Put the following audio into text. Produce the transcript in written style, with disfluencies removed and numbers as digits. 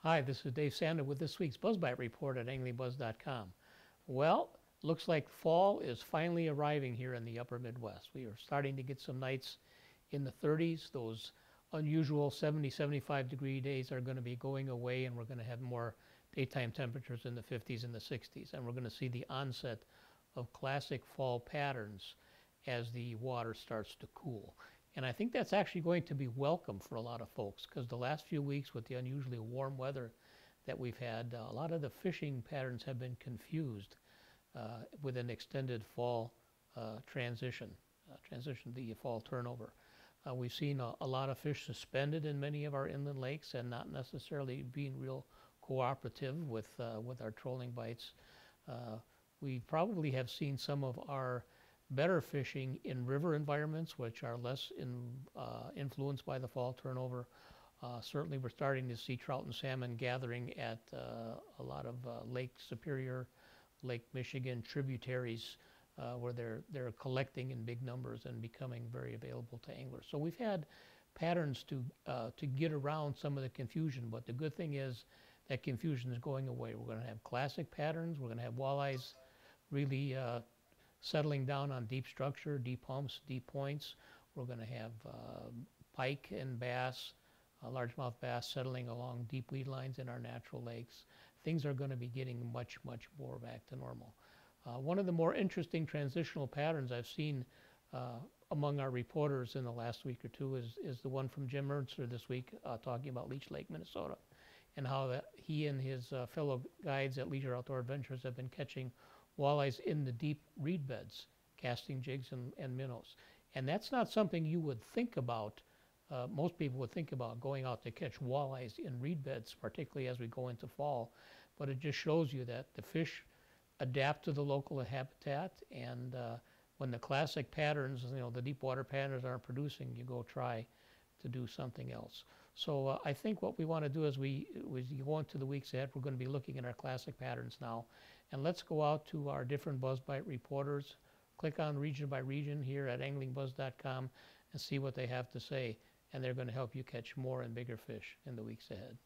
Hi, this is Dave Csanda with this week's BuzzBite report at anglingbuzz.com. Well, looks like fall is finally arriving here in the upper Midwest. We are starting to get some nights in the 30s. Those unusual 70, 75 degree days are going to be going away, and we're going to have more daytime temperatures in the 50s and the 60s. And we're going to see the onset of classic fall patterns as the water starts to cool. And I think that's actually going to be welcome for a lot of folks, because the last few weeks with the unusually warm weather that we've had, a lot of the fishing patterns have been confused with an extended fall transition to the fall turnover. We've seen a lot of fish suspended in many of our inland lakes and not necessarily being real cooperative with our trolling bites. We probably have seen some of our better fishing in river environments, which are less influenced by the fall turnover. Certainly we're starting to see trout and salmon gathering at a lot of Lake Superior, Lake Michigan tributaries where they're collecting in big numbers and becoming very available to anglers. So we've had patterns to get around some of the confusion, but the good thing is that confusion is going away. We're going to have classic patterns. We're going to have walleyes really settling down on deep structure, deep humps, deep points. We're going to have pike and bass, largemouth bass settling along deep weed lines in our natural lakes. Things are going to be getting much, much more back to normal. One of the more interesting transitional patterns I've seen among our reporters in the last week or two is the one from Jim Ernster this week talking about Leech Lake, Minnesota, and how he and his fellow guides at Leisure Outdoor Adventures have been catching walleyes in the deep reed beds, casting jigs and minnows. And that's not something you would think about. Most people would think about going out to catch walleyes in reed beds, particularly as we go into fall. But it just shows you that the fish adapt to the local habitat, and when the classic patterns, the deep water patterns aren't producing, you go try to do something else. So I think what we want to do as we go into the weeks ahead, we're going to be looking at our classic patterns now. And let's go out to our different BuzzBite reporters, click on region by region here at anglingbuzz.com and see what they have to say. And they're going to help you catch more and bigger fish in the weeks ahead.